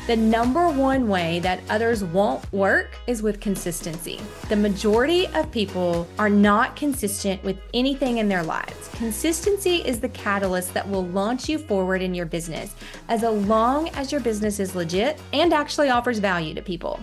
The number one way that others won't work is with consistency. The majority of people are not consistent with anything in their lives. Consistency is the catalyst that will launch you forward in your business, as long as your business is legit and actually offers value to people.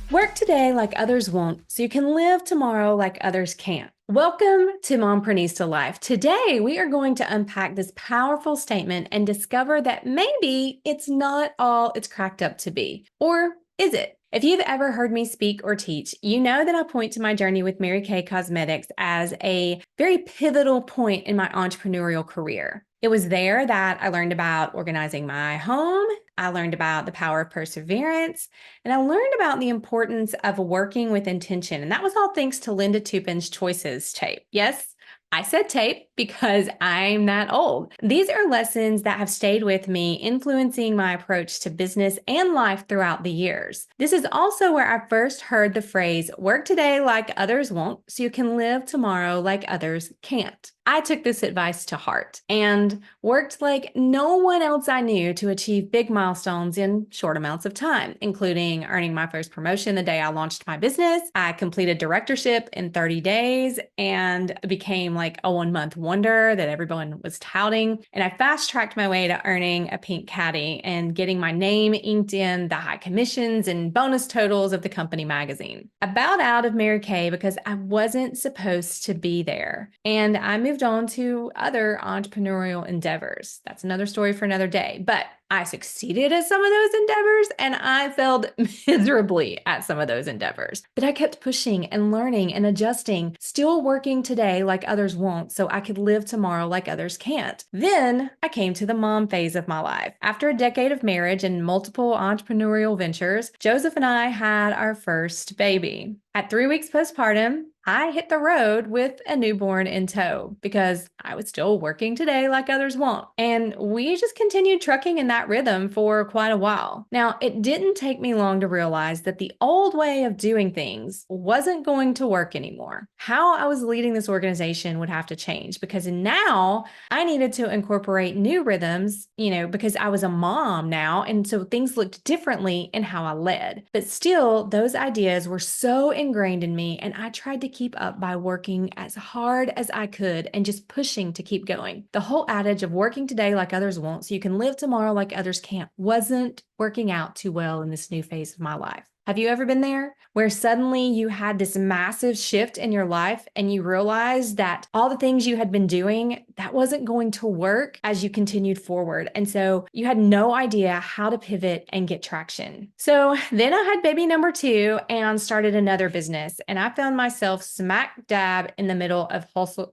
Work today like others won't, so you can live tomorrow like others can't. Welcome to Momprenista Life. Today, we are going to unpack this powerful statement and discover that maybe it's not all it's cracked up to be. Or is it? If you've ever heard me speak or teach, you know that I point to my journey with Mary Kay Cosmetics as a very pivotal point in my entrepreneurial career. It was there that I learned about organizing my home. I learned about the power of perseverance, and I learned about the importance of working with intention. And that was all thanks to Linda Tupin's Choices tape. Yes, I said tape because I'm that old. These are lessons that have stayed with me, influencing my approach to business and life throughout the years. This is also where I first heard the phrase, work today like others won't, so you can live tomorrow like others can't. I took this advice to heart and worked like no one else I knew to achieve big milestones in short amounts of time, including earning my first promotion the day I launched my business. I completed directorship in 30 days and became like a 1-month wonder that everyone was touting. And I fast-tracked my way to earning a pink caddy and getting my name inked in the high commissions and bonus totals of the company magazine. I bowed out of Mary Kay because I wasn't supposed to be there. And I moved on to other entrepreneurial endeavors. That's another story for another day. But I succeeded at some of those endeavors and I failed miserably at some of those endeavors. But I kept pushing and learning and adjusting, still working today like others won't, so I could live tomorrow like others can't. Then I came to the mom phase of my life. After a decade of marriage and multiple entrepreneurial ventures, Joseph and I had our first baby. At 3 weeks postpartum, I hit the road with a newborn in tow because I was still working today like others won't. And we just continued trucking in that rhythm for quite a while. Now, it didn't take me long to realize that the old way of doing things wasn't going to work anymore. How I was leading this organization would have to change because now I needed to incorporate new rhythms, because I was a mom now. And so things looked differently in how I led. But still, those ideas were so ingrained in me, and I tried to keep up by working as hard as I could and just pushing to keep going. The whole adage of working today like others won't, so you can live tomorrow like others can't, wasn't working out too well in this new phase of my life. Have you ever been there where suddenly you had this massive shift in your life and you realized that all the things you had been doing, that wasn't going to work as you continued forward? And so you had no idea how to pivot and get traction. So then I had baby number 2 and started another business. And I found myself smack dab in the middle of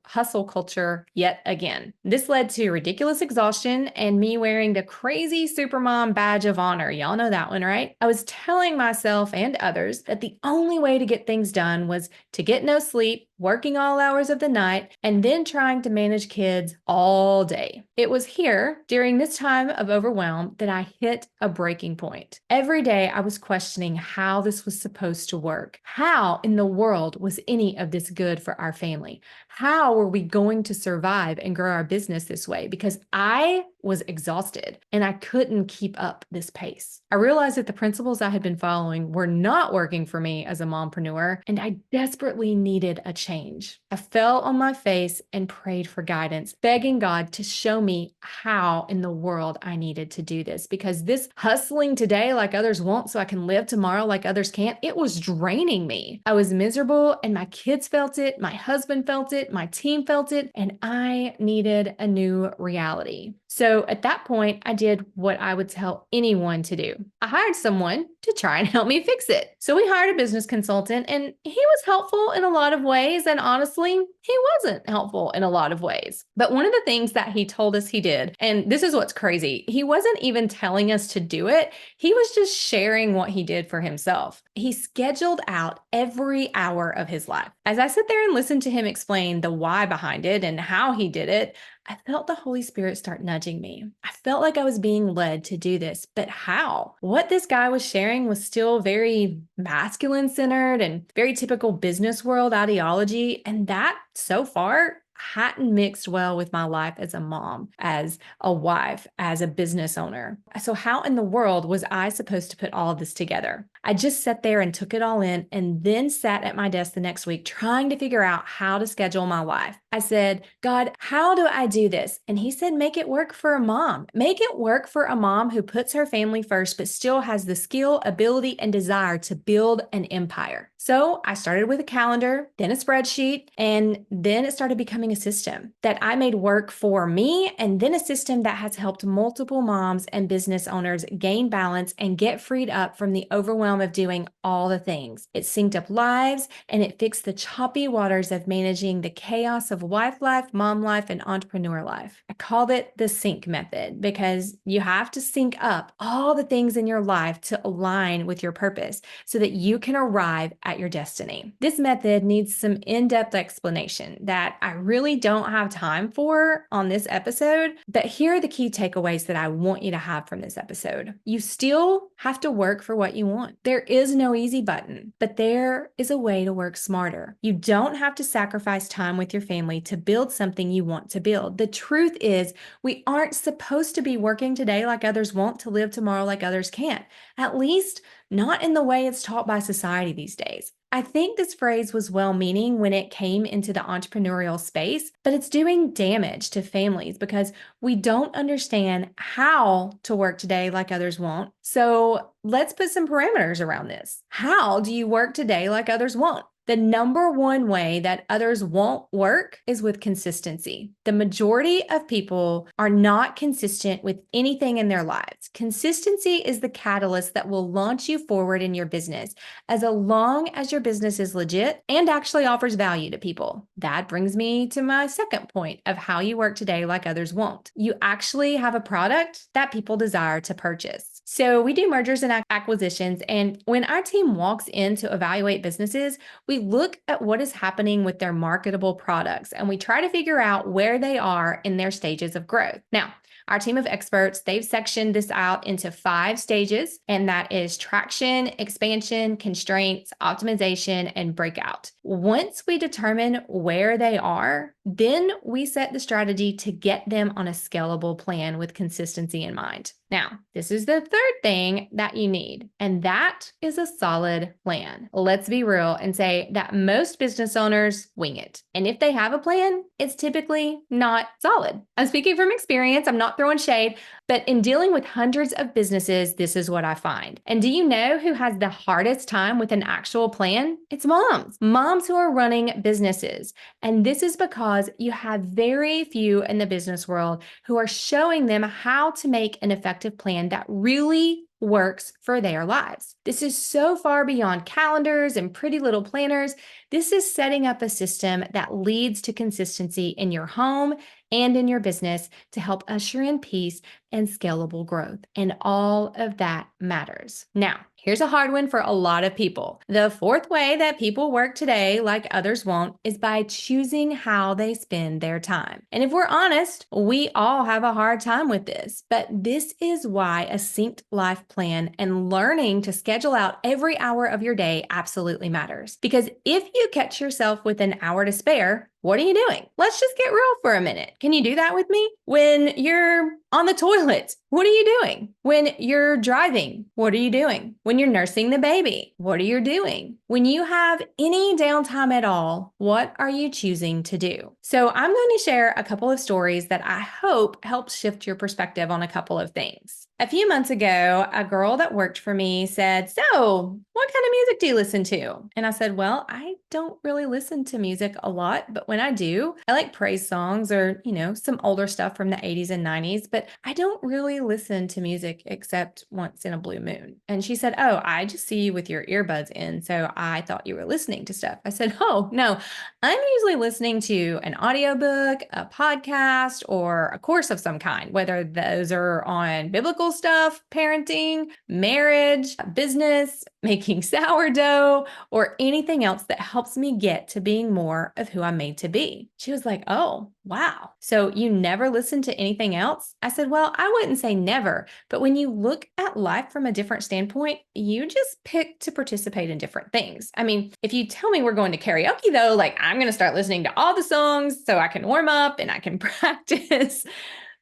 hustle culture yet again. This led to ridiculous exhaustion and me wearing the crazy supermom badge of honor. Y'all know that one, right? I was telling myself and others that the only way to get things done was to get no sleep, working all hours of the night, and then trying to manage kids all day. It was here, during this time of overwhelm, that I hit a breaking point. Every day I was questioning how this was supposed to work. How in the world was any of this good for our family? How were we going to survive and grow our business this way? Because I was exhausted and I couldn't keep up this pace. I realized that the principles I had been following were not working for me as a mompreneur, and I desperately needed a change. I fell on my face and prayed for guidance, begging God to show me how in the world I needed to do this, because this hustling today like others won't so I can live tomorrow like others can't, it was draining me. I was miserable and my kids felt it, my husband felt it, my team felt it, and I needed a new reality. So at that point, I did what I would tell anyone to do. I hired someone to try and help me fix it. So we hired a business consultant, and he was helpful in a lot of ways. And honestly, he wasn't helpful in a lot of ways. But one of the things that he told us he did, and this is what's crazy, he wasn't even telling us to do it. He was just sharing what he did for himself. He scheduled out every hour of his life. As I sit there and listen to him explain the why behind it and how he did it, I felt the Holy Spirit start nudging me. I felt like I was being led to do this, but how? What this guy was sharing was still very masculine centered and very typical business world ideology. And that so far, hadn't mixed well with my life as a mom, as a wife, as a business owner. So how in the world was I supposed to put all of this together? I just sat there and took it all in and then sat at my desk the next week trying to figure out how to schedule my life. I said, God, how do I do this? And he said, make it work for a mom. Make it work for a mom who puts her family first, but still has the skill, ability, and desire to build an empire. So I started with a calendar, then a spreadsheet, and then it started becoming a system that I made work for me, and then a system that has helped multiple moms and business owners gain balance and get freed up from the overwhelm of doing all the things. It synced up lives and it fixed the choppy waters of managing the chaos of wife life, mom life, and entrepreneur life. I called it the sync method because you have to sync up all the things in your life to align with your purpose so that you can arrive at your destiny. This method needs some in-depth explanation that I really don't have time for on this episode, but here are the key takeaways that I want you to have from this episode. You still have to work for what you want. There is no easy button, but there is a way to work smarter. You don't have to sacrifice time with your family to build something you want to build. The truth is, we aren't supposed to be working today like others want to live tomorrow like others can't. At least not in the way it's taught by society these days. I think this phrase was well-meaning when it came into the entrepreneurial space, but it's doing damage to families because we don't understand how to work today like others won't. So let's put some parameters around this. How do you work today like others won't? The number one way that others won't work is with consistency. The majority of people are not consistent with anything in their lives. Consistency is the catalyst that will launch you forward in your business as long as your business is legit and actually offers value to people. That brings me to my second point of how you work today like others won't. You actually have a product that people desire to purchase. So we do mergers and acquisitions, and when our team walks in to evaluate businesses, we look at what is happening with their marketable products and we try to figure out where they are in their stages of growth. Now, our team of experts, they've sectioned this out into 5 stages, and that is traction, expansion, constraints, optimization, and breakout. Once we determine where they are, then we set the strategy to get them on a scalable plan with consistency in mind. Now, this is the third thing that you need, and that is a solid plan. Let's be real and say that most business owners wing it. And if they have a plan, it's typically not solid. I'm speaking from experience. I'm not throwing shade, but in dealing with hundreds of businesses, this is what I find. And do you know who has the hardest time with an actual plan? It's moms who are running businesses. And this is because you have very few in the business world who are showing them how to make an effective plan that really works for their lives. This is so far beyond calendars and pretty little planners. This is setting up a system that leads to consistency in your home and in your business to help usher in peace and scalable growth. And all of that matters. Now, here's a hard one for a lot of people. The fourth way that people work today, like others won't, is by choosing how they spend their time. And if we're honest, we all have a hard time with this. But this is why a synced life plan and learning to schedule out every hour of your day absolutely matters. Because if you catch yourself with an hour to spare, what are you doing? Let's just get real for a minute. Can you do that with me? When you're on the toilet, what are you doing? When you're driving, what are you doing? When you're nursing the baby, what are you doing? When you have any downtime at all, what are you choosing to do? So I'm going to share a couple of stories that I hope help shift your perspective on a couple of things. A few months ago, a girl that worked for me said, "So, what kind of music do you listen to?" And I said, "Well, I don't really listen to music a lot, but when I do, I like praise songs or, some older stuff from the 80s and 90s, but I don't really listen to music except once in a blue moon." And she said, "Oh, I just see you with your earbuds in, so I thought you were listening to stuff." I said, "Oh, no, I'm usually listening to an audiobook, a podcast, or a course of some kind, whether those are on biblical stuff, parenting, marriage, business, making sourdough, or anything else that helps me get to being more of who I'm made to be. She was like, oh, wow. So you never listen to anything else? I said, well, I wouldn't say never, but when you look at life from a different standpoint, you just pick to participate in different things. I mean, if you tell me we're going to karaoke though, like I'm going to start listening to all the songs so I can warm up and I can practice.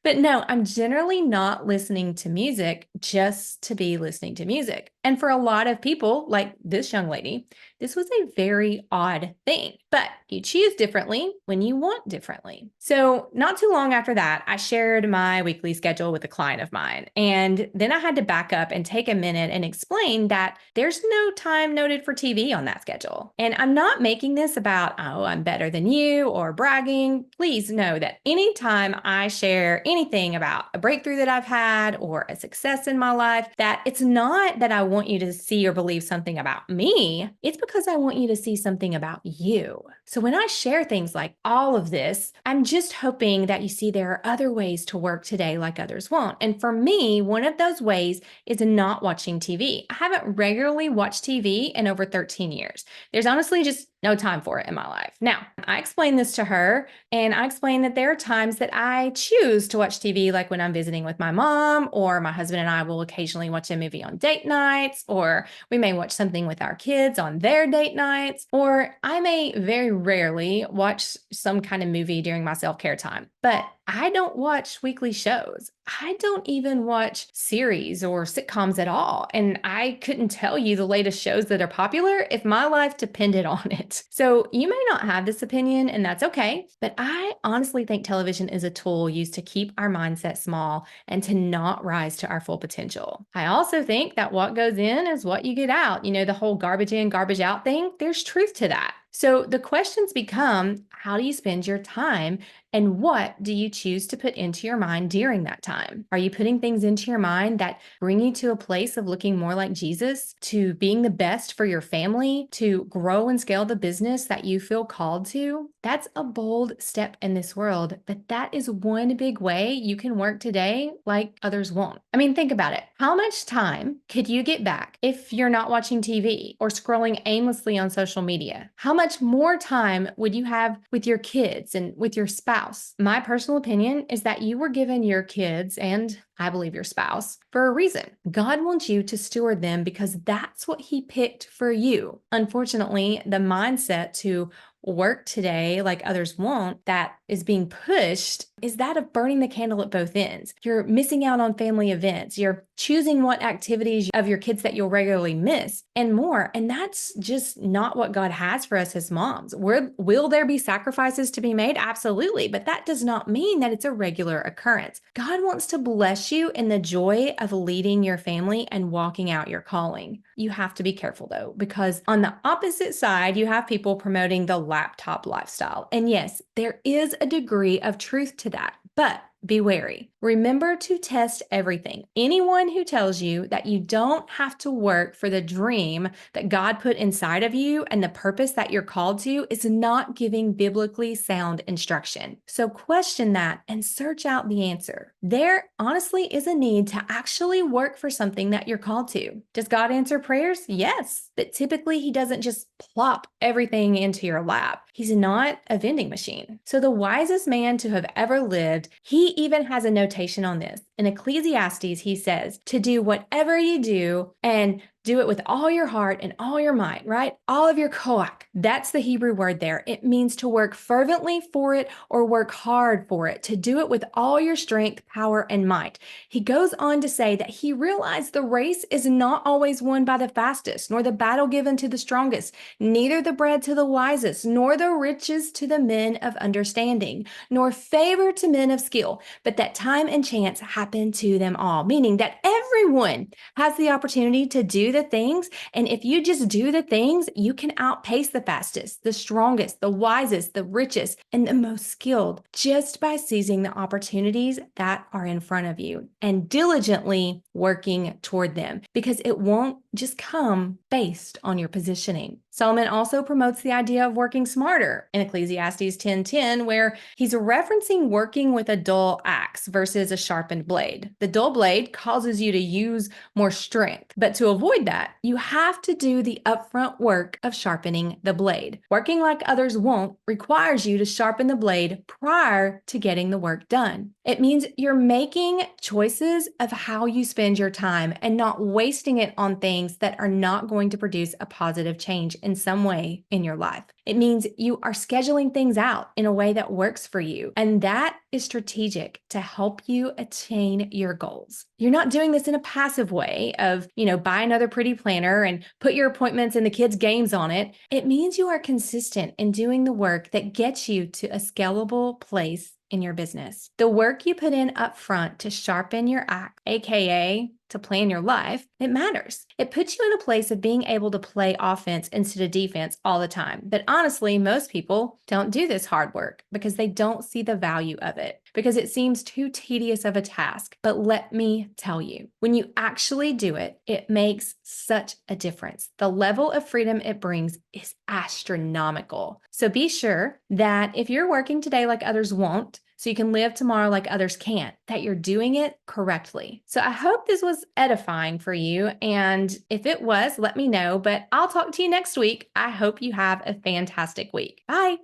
But no, I'm generally not listening to music just to be listening to music. And for a lot of people, like this young lady, this was a very odd thing. But you choose differently when you want differently. So not too long after that, I shared my weekly schedule with a client of mine. And then I had to back up and take a minute and explain that there's no time noted for TV on that schedule. And I'm not making this about, oh, I'm better than you or bragging. Please know that anytime I share anything about a breakthrough that I've had or a success in my life, that it's not that I want you to see or believe something about me. It's because I want you to see something about you. So when I share things like all of this, I'm just hoping that you see there are other ways to work today like others won't. And for me, one of those ways is not watching TV. I haven't regularly watched TV in over 13 years. There's honestly just no time for it in my life. Now, I explained this to her, and I explained that there are times that I choose to watch TV, like when I'm visiting with my mom, or my husband and I will occasionally watch a movie on date nights, or we may watch something with our kids on their date nights, or I may very rarely watch some kind of movie during my self-care time. But I don't watch weekly shows. I don't even watch series or sitcoms at all. And I couldn't tell you the latest shows that are popular if my life depended on it. So you may not have this opinion, and that's okay. But I honestly think television is a tool used to keep our mindset small and to not rise to our full potential. I also think that what goes in is what you get out. You know, the whole garbage in, garbage out thing, there's truth to that. So the questions become, how do you spend your time and what do you choose to put into your mind during that time? Are you putting things into your mind that bring you to a place of looking more like Jesus, to being the best for your family, to grow and scale the business that you feel called to? That's a bold step in this world, but that is one big way you can work today like others won't. I mean, think about it. How much time could you get back if you're not watching TV or scrolling aimlessly on social media? How much more time would you have with your kids and with your spouse? My personal opinion is that you were given your kids and I believe your spouse for a reason. God wants you to steward them because that's what He picked for you. Unfortunately, the mindset to work today like others won't that is being pushed is that of burning the candle at both ends. You're missing out on family events. You're choosing what activities of your kids that you'll regularly miss and more. And that's just not what God has for us as moms. Will there be sacrifices to be made? Absolutely. But that does not mean that it's a regular occurrence. God wants to bless you in the joy of leading your family and walking out your calling. You have to be careful though, because on the opposite side, you have people promoting the laptop lifestyle. And yes, there is a degree of truth to that, but be wary. Remember to test everything. Anyone who tells you that you don't have to work for the dream that God put inside of you and the purpose that you're called to is not giving biblically sound instruction. So question that and search out the answer. There honestly is a need to actually work for something that you're called to. Does God answer prayers? Yes, but typically He doesn't just plop everything into your lap. He's not a vending machine. So the wisest man to have ever lived, he even has a notation on this. In Ecclesiastes, he says, to do whatever you do and do it with all your heart and all your might, right? All of your koach. That's the Hebrew word there. It means to work fervently for it or work hard for it, to do it with all your strength, power, and might. He goes on to say that he realized the race is not always won by the fastest, nor the battle given to the strongest, neither the bread to the wisest, nor the riches to the men of understanding, nor favor to men of skill, but that time and chance happen to them all, meaning that everyone has the opportunity to do the things. And if you just do the things, you can outpace the fastest, the strongest, the wisest, the richest, and the most skilled just by seizing the opportunities that are in front of you and diligently working toward them, because it won't just come based on your positioning. Solomon also promotes the idea of working smarter in Ecclesiastes 10:10, where he's referencing working with a dull axe versus a sharpened blade. The dull blade causes you to use more strength, but to avoid that, you have to do the upfront work of sharpening the blade. Working like others won't requires you to sharpen the blade prior to getting the work done. It means you're making choices of how you spend your time and not wasting it on things that are not going to produce a positive change in some way in your life. It means you are scheduling things out in a way that works for you. And that is strategic to help you attain your goals. You're not doing this in a passive way of, buy another pretty planner and put your appointments and the kids' games on it. It means you are consistent in doing the work that gets you to a scalable place in your business. The work you put in up front to sharpen your act, aka to plan your life, it matters. It puts you in a place of being able to play offense instead of defense all the time. But honestly, most people don't do this hard work because they don't see the value of it, because it seems too tedious of a task. But let me tell you, when you actually do it, it makes such a difference. The level of freedom it brings is astronomical. So be sure that if you're working today like others won't, so you can live tomorrow like others can't, that you're doing it correctly. So I hope this was edifying for you. And if it was, let me know, but I'll talk to you next week. I hope you have a fantastic week. Bye.